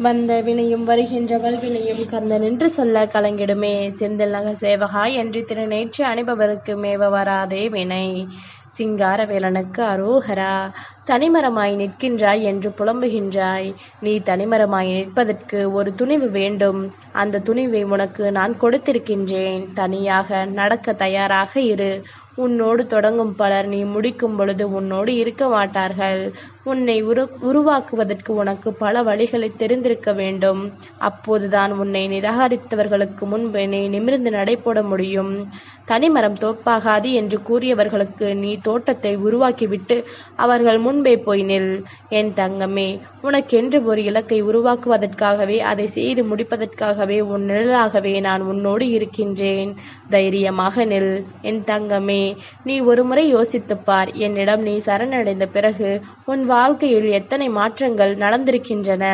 வந்த வினையும் வருகின்ற வல்வினையும் கந்தனென்று சொல்ல கலங்கிடுமே. செந்தில் நகர் சேவகா என்று திருநேற்று அணிபவருக்கு மேவ வராதே வினை. சிங்காரவேலனுக்கு அரோகரா. தனிமரமாய் நிற்கின்றாய் என்று புலம்புகின்றாய். நீ தனிமரமாய் நிற்பதற்கு ஒரு துணிவு வேண்டும். அந்த துணிவை உனக்கு நான் கொடுத்திருக்கின்றேன். தனியாக நடக்க தயாராக இரு. உன்னோடு தொடங்கும் பலர் நீ முடிக்கும் பொழுது உன்னோடு இருக்க மாட்டார்கள். உன்னை உருவாக்குவதற்கு உனக்கு பல வழிகளை தெரிந்திருக்க வேண்டும். அப்போதுதான் உன்னை நிராகரித்தவர்களுக்கு முன்பு நீ நிமிர்ந்து நடைபோட முடியும். தனிமரம் தோப்பாகாது என்று கூறியவர்களுக்கு நீ தோட்டத்தை உருவாக்கிவிட்டு அவர்கள் முன்பே போய் நில். என் தங்கமே, உனக்கென்று ஒரு இலக்கை உருவாக்குவதற்காகவே, அதை செய்து முடிப்பதற்காகவே, உன் நிழலாகவே நான் உன்னோடு இருக்கின்றேன். தைரியமாக நில். என் தங்கமே, நீ ஒருமுறை யோசித்துப்பார். என்னிடம் நீ சரணடைந்த பிறகு உன் வாழ்க்கையில் எத்தனை மாற்றங்கள் நடந்திருக்கின்றன.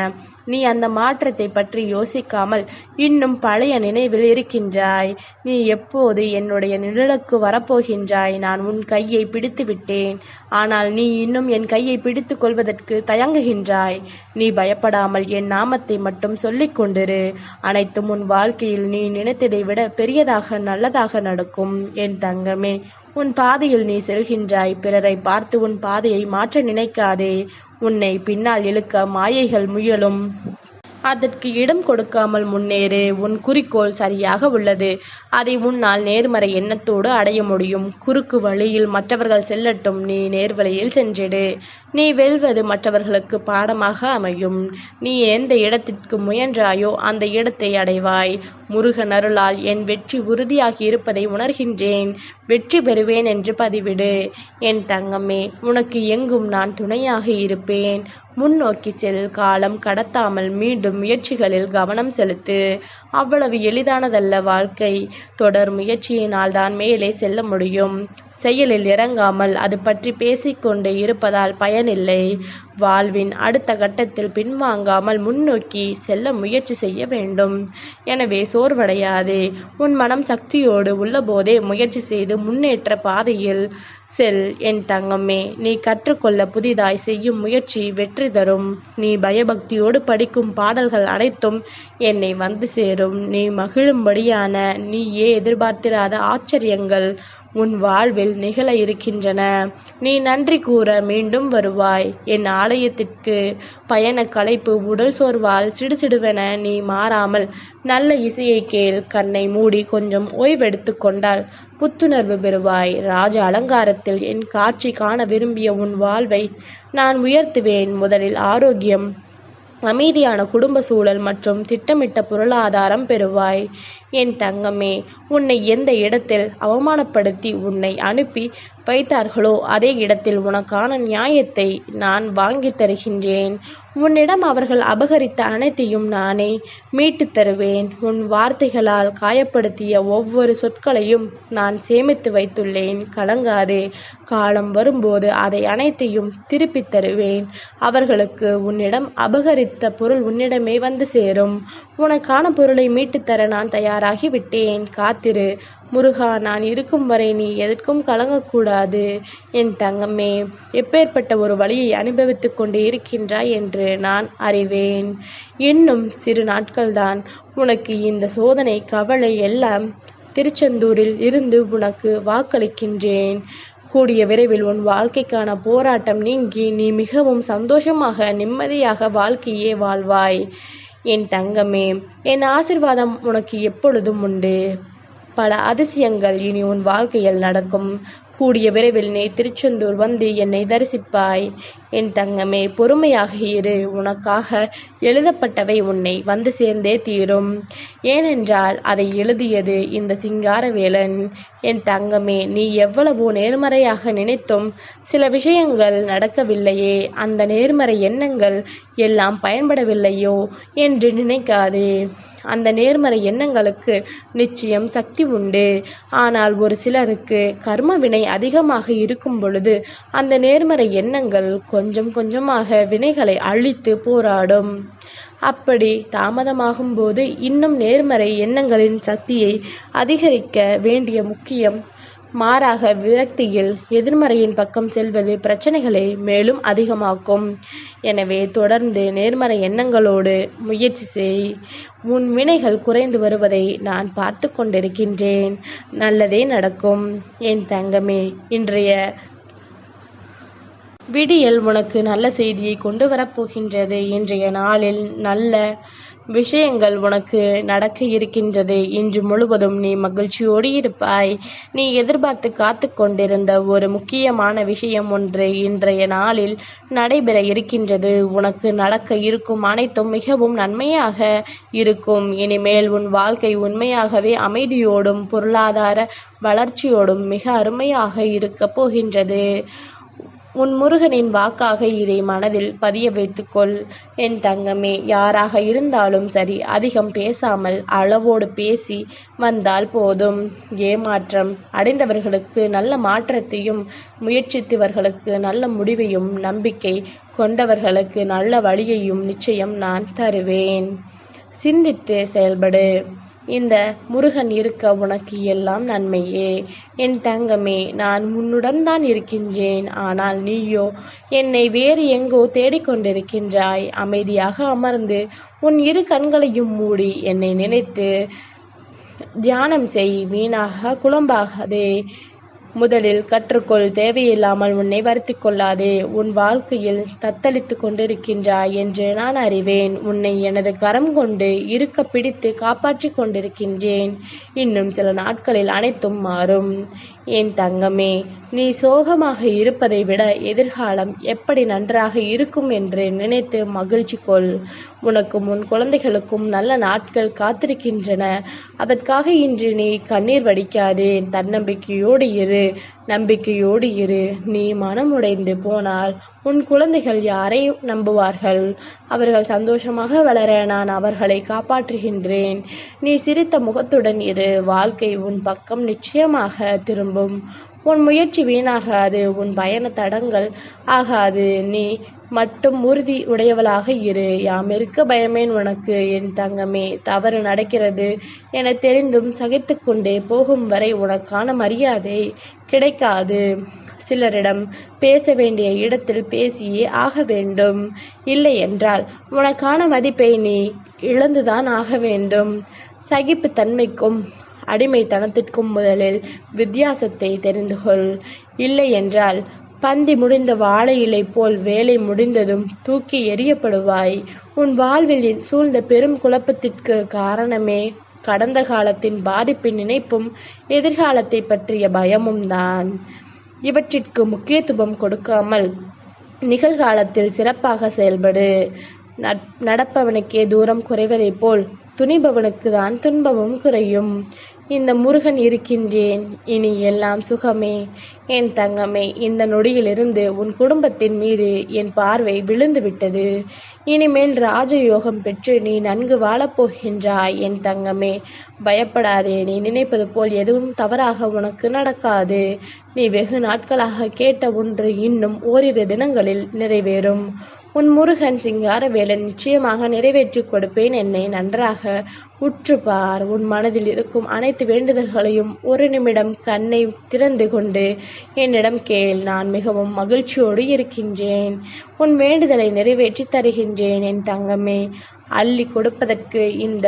நீ அந்த மாற்றத்தை பற்றி யோசிக்காமல் இன்னும் பழைய நினைவில் இருக்கின்றாய். நீ எப்போது என்னுடைய நிழலுக்கு வரப்போகின்றாய்? நான் உன் கையை பிடித்து விட்டேன். ஆனால் நீ இன்னும் என் கையை பிடித்து கொள்வதற்கு தயங்குகின்றாய். நீ பயப்படாமல் என் நாமத்தை மட்டும் சொல்லிக் கொண்டிரு. அனைத்தும் உன் வாழ்க்கையில் நீ நினைத்ததை விட பெரியதாக நல்லதாக நடக்கும். என் தங்கமே, உன் பாதையில் நீ செல்கின்றாய். பிறரை பார்த்து உன் பாதையை மாற்ற நினைக்காதே. உன்னை பின்னால் இழுக்க மாயைகள் முயலும். அதற்கு இடம் கொடுக்காமல் முன்னேறு. உன் குறிக்கோள் சரியாக உள்ளது. அதை உன்னால் நேர்மறை எண்ணத்தோடு அடைய முடியும். குறுக்கு வழியில் மற்றவர்கள் செல்லட்டும், நீ நேர்வழியில் சென்றிடு. நீ வெல்வது மற்றவர்களுக்கு பாடமாக அமையும். நீ எந்த இடத்திற்கு முயன்றாயோ அந்த இடத்தை அடைவாய். முருகன் அருளால் என் வெற்றி உறுதியாகி இருப்பதை உணர்கின்றேன். வெற்றி பெறுவேன் என்று பதிவிடு. என் தங்கமே, உனக்கு எங்கும் நான் துணையாக இருப்பேன். முன்னோக்கி செல். காலம் கடத்தாமல் மீண்டும் முயற்சிகளில் கவனம் செலுத்து. அவ்வளவு எளிதானதல்ல வாழ்க்கை. தொடர் முயற்சியினால் தான் மேலே செல்ல முடியும். செயலில் இறங்காமல் அது பற்றி பேசிக்கொண்டு இருப்பதால் பயனில்லை. வாழ்வின் அடுத்த கட்டத்தில் பின்வாங்காமல் முன்னோக்கி செல்ல முயற்சி செய்ய வேண்டும். எனவே சோர்வடையாதே. உன் மனம் சக்தியோடு உள்ளபோதே முயற்சி செய்து முன்னேற்ற பாதையில் செல். என் தங்கமே, நீ கற்றுக்கொள்ள புதிதாய் செய்யும் முயற்சி வெற்றி தரும். நீ பயபக்தியோடு படிக்கும் பாடல்கள் அனைத்தும் என்னை வந்து சேரும். நீ மகிழும்படியான, நீயே எதிர்பார்த்திராத ஆச்சரியங்கள் உன் வாழ்வில் நிகழ இருக்கின்றன. நீ நன்றி கூற மீண்டும் வருவாய். என் ஆலயத்திற்கு பயண களைப்பு, உடல் சோர்வால் சிடுசிடுவென நீ மாறாமல் நல்ல இசையை கேள். கண்ணை மூடி கொஞ்சம் ஓய்வெடுத்து கொண்டால் புத்துணர்வு பெறுவாய். ராஜ அலங்காரத்தில் என் காட்சி காண விரும்பிய உன் வாழ்வை நான் உயர்த்துவேன். முதலில் ஆரோக்கியம், அமைதியான குடும்ப சூழல் மற்றும் திட்டமிட்ட பொருளாதாரம் பெறுவாய். என் தங்கமே, உன்னை எந்த இடத்தில் அவமானப்படுத்தி உன்னை அனுப்பி வைத்தார்களோ அதே இடத்தில் உனக்கான நியாயத்தை நான் வாங்கி தருகின்றேன். உன்னிடம் அவர்கள் அபகரித்த அனைத்தையும் நானே மீட்டு தருவேன். உன் வார்த்தைகளால் காயப்படுத்திய ஒவ்வொரு சொற்களையும் நான் சேமித்து வைத்துள்ளேன். கலங்காதே. காலம் வரும்போது அதை அனைத்தையும் திருப்பி தருவேன். அவர்களுக்கு உன்னிடம் அபகரித்த பொருள் உன்னிடமே வந்து சேரும். உனக்கான பொருளை மீட்டுத்தர நான் தயாராகிவிட்டேன். காத்திரு. முருகா, நான் இருக்கும் வரை நீ எதற்கும் கலங்கக்கூடாது. என் தங்கமே, எப்பேற்பட்ட ஒரு வழியை அனுபவித்து கொண்டு இருக்கின்றாய் என்று நான் அறிவேன். இன்னும் சிறு நாட்கள்தான். உனக்கு இந்த சோதனை, கவலை எல்லாம் திருச்செந்தூரில் இருந்து உனக்கு வாக்களிக்கின்றேன். கூடிய விரைவில் உன் வாழ்க்கைக்கான போராட்டம் நீங்கி நீ மிகவும் சந்தோஷமாக நிம்மதியாக வாழ்க்கையே வாழ்வாய். என் தங்கமே, என் ஆசிர்வாதம் உனக்கு எப்பொழுதும் உண்டு. பல அதிசயங்கள் இனி உன் வாழ்க்கையில் நடக்கும். கூடிய விரைவில் நீ திருச்செந்தூர் வந்து என்னை தரிசிப்பாய். என் தங்கமே, பொறுமையாக இரு. உனக்காக எழுதப்பட்டவை உன்னை வந்து சேர்ந்தே தீரும். ஏனென்றால் அதை எழுதியது இந்த சிங்காரவேலன். என் தங்கமே, நீ எவ்வளவோ நேர்மறையாக நினைத்தும் சில விஷயங்கள் நடக்கவில்லையே, அந்த நேர்மறை எண்ணங்கள் எல்லாம் பயன்படவில்லையோ என்று நினைக்காதே. அந்த நேர்மறை எண்ணங்களுக்கு நிச்சயம் சக்தி உண்டு. ஆனால் ஒரு சிலருக்கு கர்ம வினை அதிகமாக இருக்கும் பொழுது அந்த நேர்மறை எண்ணங்கள் கொஞ்சம் கொஞ்சமாக வினைகளை அழித்து போராடும். அப்படி தாமதமாகும் போது இன்னும் நேர்மறை எண்ணங்களின் சக்தியை அதிகரிக்க வேண்டிய முக்கியம் மாறாக விரக்தியில் எதிர்மறையின் பக்கம் செல்வது பிரச்சனைகளை மேலும் அதிகமாக்கும். எனவே தொடர்ந்து நேர்மறை எண்ணங்களோடு முயற்சி செய். உன் வினைகள் குறைந்து வருவதை நான் பார்த்து கொண்டிருக்கின்றேன். நல்லதே நடக்கும் என் தங்கமே. இன்றைய விடியல் உனக்கு நல்ல செய்தியை கொண்டு வரப்போகின்றது. இன்றைய நாளில் நல்ல விஷயங்கள் உனக்கு நடக்க இருக்கின்றது. இன்று முழுவதும் நீ மகிழ்ச்சியோடு இருப்பாய். நீ எதிர்பார்த்து காத்து கொண்டிருந்த ஒரு முக்கியமான விஷயம் ஒன்று இன்றைய நாளில் நடைபெற இருக்கின்றது. உனக்கு நடக்க இருக்கும் அனைத்தும் மிகவும் நன்மையாக இருக்கும். இனிமேல் உன் வாழ்க்கை உண்மையாகவே அமைதியோடும் பொருளாதார வளர்ச்சியோடும் மிக அருமையாக இருக்கப் போகின்றது. உன் முருகனின் வாக்காக இதை மனதில் பதிய வைத்துக்கொள் என் தங்கமே. யாராக இருந்தாலும் சரி, அதிகம் பேசாமல் அளவோடு பேசி வந்தால் போதும். ஏமாற்றம் அடைந்தவர்களுக்கு நல்ல மாற்றத்தையும், முயற்சித்தவர்களுக்கு நல்ல முடிவையும், நம்பிக்கை கொண்டவர்களுக்கு நல்ல வழியையும் நிச்சயம் நான் தருவேன். சிந்தித்து செயல்படு. இந்த முருகன் இருக்க உனக்கு எல்லாம் நன்மையே என் தங்கமே. நான் உன்னுடன் தான் இருக்கின்றேன். ஆனால் நீயோ என்னை வேறு எங்கோ தேடிக்கொண்டிருக்கின்றாய். அமைதியாக அமர்ந்து உன் இரு கண்களையும் மூடி என்னை நினைத்து தியானம் செய். வீணாக குழம்பாகாதே. முதலில் கற்றுக்கொள். தேவையில்லாமல் உன்னை வருத்திக் கொள்ளாதே. உன் வாழ்க்கையில் தத்தளித்து கொண்டிருக்கின்றாய் என்று நான் அறிவேன். உன்னை எனது கரம் கொண்டு இருக்க பிடித்து காப்பாற்றி கொண்டிருக்கின்றேன். இன்னும் சில நாட்களில் அனைத்தும் மாறும் என் தங்கமே. நீ சோகமாக இருப்பதை விட எதிர்காலம் எப்படி நன்றாக இருக்கும் என்று நினைத்து மகிழ்ச்சி கொள். உனக்கும் உன் குழந்தைகளுக்கும் நல்ல நாட்கள் காத்திருக்கின்றன. அதற்காக இன்று நீ கண்ணீர் வடிக்காதே. தன்னம்பிக்கையோடு இரு. நம்பிக்கையோடு இரு. நீ மனமுடைந்து போனால் உன் குழந்தைகள் யாரை நம்புவார்கள்? அவர்கள் சந்தோஷமாக வளர நான் அவர்களை காப்பாற்றுகின்றேன். நீ சிரித்த முகத்துடன் இரு. வாழ்க்கை உன் பக்கம் நிச்சயமாக திரும்பும். உன் முயற்சி வீணாகாது. உன் பயண தடங்கள் ஆகாது. நீ மட்டும் உறுதி உடையவளாக இரு. யாம் இருக்க பயமேன் உனக்கு என் தங்கமே. தவறு நடக்கிறது என தெரிந்தும் சகித்து கொண்டே போகும் வரை உனக்கான மரியாதை கிடைக்காது. சிலரிடம் பேச வேண்டிய இடத்தில் பேசியே ஆக வேண்டும். இல்லை என்றால் உனக்கான மதிப்பை நீ இழந்துதான் ஆக வேண்டும். சகிப்பு தன்மைக்கும் அடிமைத்தனத்திற்கும் முதலில் வித்தியாசத்தை தெரிந்து கொள். இல்லை என்றால் பந்தி முடிந்த வாழை இலை போல் வேலை முடிந்ததும் தூக்கி எறியப்படுவாய். உன் வாழ்வில் சூழ்ந்த பெரும் குழப்பத்திற்கு காரணமே கடந்த காலத்தின் பாதிப்பின் நினைப்பும் எதிர்காலத்தை பற்றிய பயமும் தான். இவற்றிற்கு முக்கியத்துவம் கொடுக்காமல் நிகழ்காலத்தில் சிறப்பாக செயல்படு. நடப்பவனுக்கே தூரம் குறைவதை போல் துணிபவனுக்கு தான் துன்பமும் குறையும். இந்த முருகன் இருக்கின்றேன். இனி எல்லாம் சுகமே என் தங்கமே. இந்த நொடியிலிருந்து உன் குடும்பத்தின் மீது என் பார்வை விழுந்து விட்டது. இனிமேல் ராஜயோகம் பெற்று நீ நன்கு வாழப்போகின்றாய் என் தங்கமே. பயப்படாதே. நீ நினைப்பது போல் எதுவும் தவறாக உனக்கு நடக்காது. நீ வெகு நாட்களாக கேட்ட ஒன்று இன்னும் ஓரிரு தினங்களில் நிறைவேறும். உன் முருகன் சிங்காரவேலன் நிச்சயமாக நிறைவேற்றி கொடுப்பேன். என்னை நன்றாக உற்றுப்பார். உன் மனதில் இருக்கும் அனைத்து வேண்டுதல்களையும் ஒரு நிமிடம் கண்ணை திறந்து கொண்டு என்னிடம் கேள். நான் மிகவும் மகிழ்ச்சியோடு இருக்கின்றேன். உன் வேண்டுதலை நிறைவேற்றி தருகின்றேன் என் தங்கமே. அள்ளி கொடுப்பதற்கு இந்த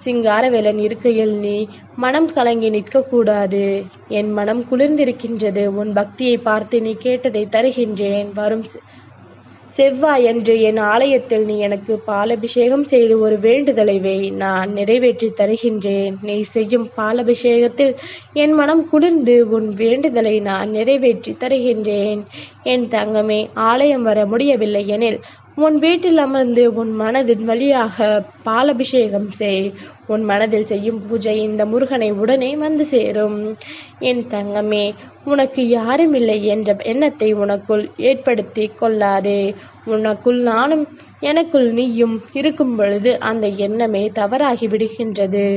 சிங்காரவேலன் இருக்கையில் நீ மனம் கலங்கி நிற்கக்கூடாது. என் மனம் குளிர்ந்திருக்கின்றது. உன் பக்தியை பார்த்து நீ கேட்டதை தருகின்றேன். வரும் செவ்வாயன்று என் ஆலயத்தில் நீ எனக்கு பாலபிஷேகம் செய்து ஒரு வேண்டுதலை வை. நான் நிறைவேற்றி தருகின்றேன். நீ செய்யும் பாலபிஷேகத்தில் என் மனம் குளிர்ந்து உன் வேண்டுதலை நான் நிறைவேற்றி தருகின்றேன் என் தங்கமே. ஆலயம் வர முடியவில்லை எனில் உன் வீட்டில் அமர்ந்து உன் மனதின் வழியாக பாலபிஷேகம் செய். உன் மனதில் செய்யும் பூஜை இந்த முருகனை உடனே வந்து சேரும் என் தங்கமே. உனக்கு யாரும் இல்லை என்ற எண்ணத்தை உனக்குள் ஏற்படுத்தி கொள்ளாதே. உனக்குள் நானும் எனக்குள் நீயும் இருக்கும் பொழுது அந்த எண்ணமே தவறாகி விடுகின்றது.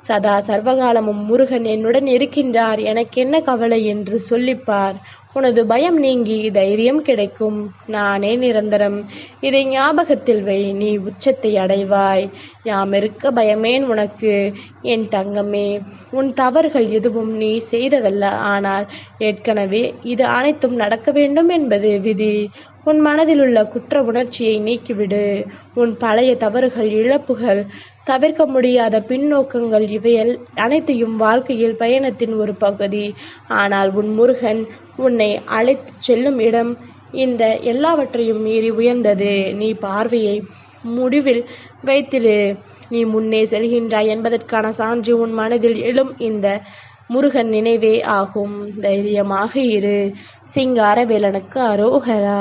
சதா சர்வகாலமும் முருகன் என்னுடன் இருக்கின்றார், எனக்கு என்ன கவலை என்று சொல்லிப்பார். உனது பயம் நீங்கி தைரியம் கிடைக்கும். நானே நிரந்தரம். இதை ஞாபகத்தில் வை. நீ உச்சத்தை அடைவாய். யாமிருக்க பயமேன் உனக்கு என் தங்கமே. உன் தவறுகள் எதுவும் நீ செய்ததல்ல. ஆனால் ஏற்கனவே இது அனைத்தும் நடக்க வேண்டும் என்பது விதி. உன் மனதில் உள்ள குற்ற உணர்ச்சியை நீக்கிவிடு. உன் பழைய தவறுகள், இழப்புகள், தவிர்க்க முடியாத பின்னோக்கங்கள் இவையல் அனைத்தையும் வாழ்க்கையில் பயணத்தின் ஒரு பகுதி. ஆனால் உன் முருகன் உன்னை அழைத்து செல்லும் இடம் இந்த எல்லாவற்றையும் மீறி உயர்ந்தது. நீ பார்வையை முடிவில் வைத்திரு. நீ முன்னே செல்கின்றாய் என்பதற்கான சான்று உன் மனதில் எழும் இந்த முருகன் நினைவே ஆகும். தைரியமாக இரு. சிங்காரவேலனுக்கு அரோகரா.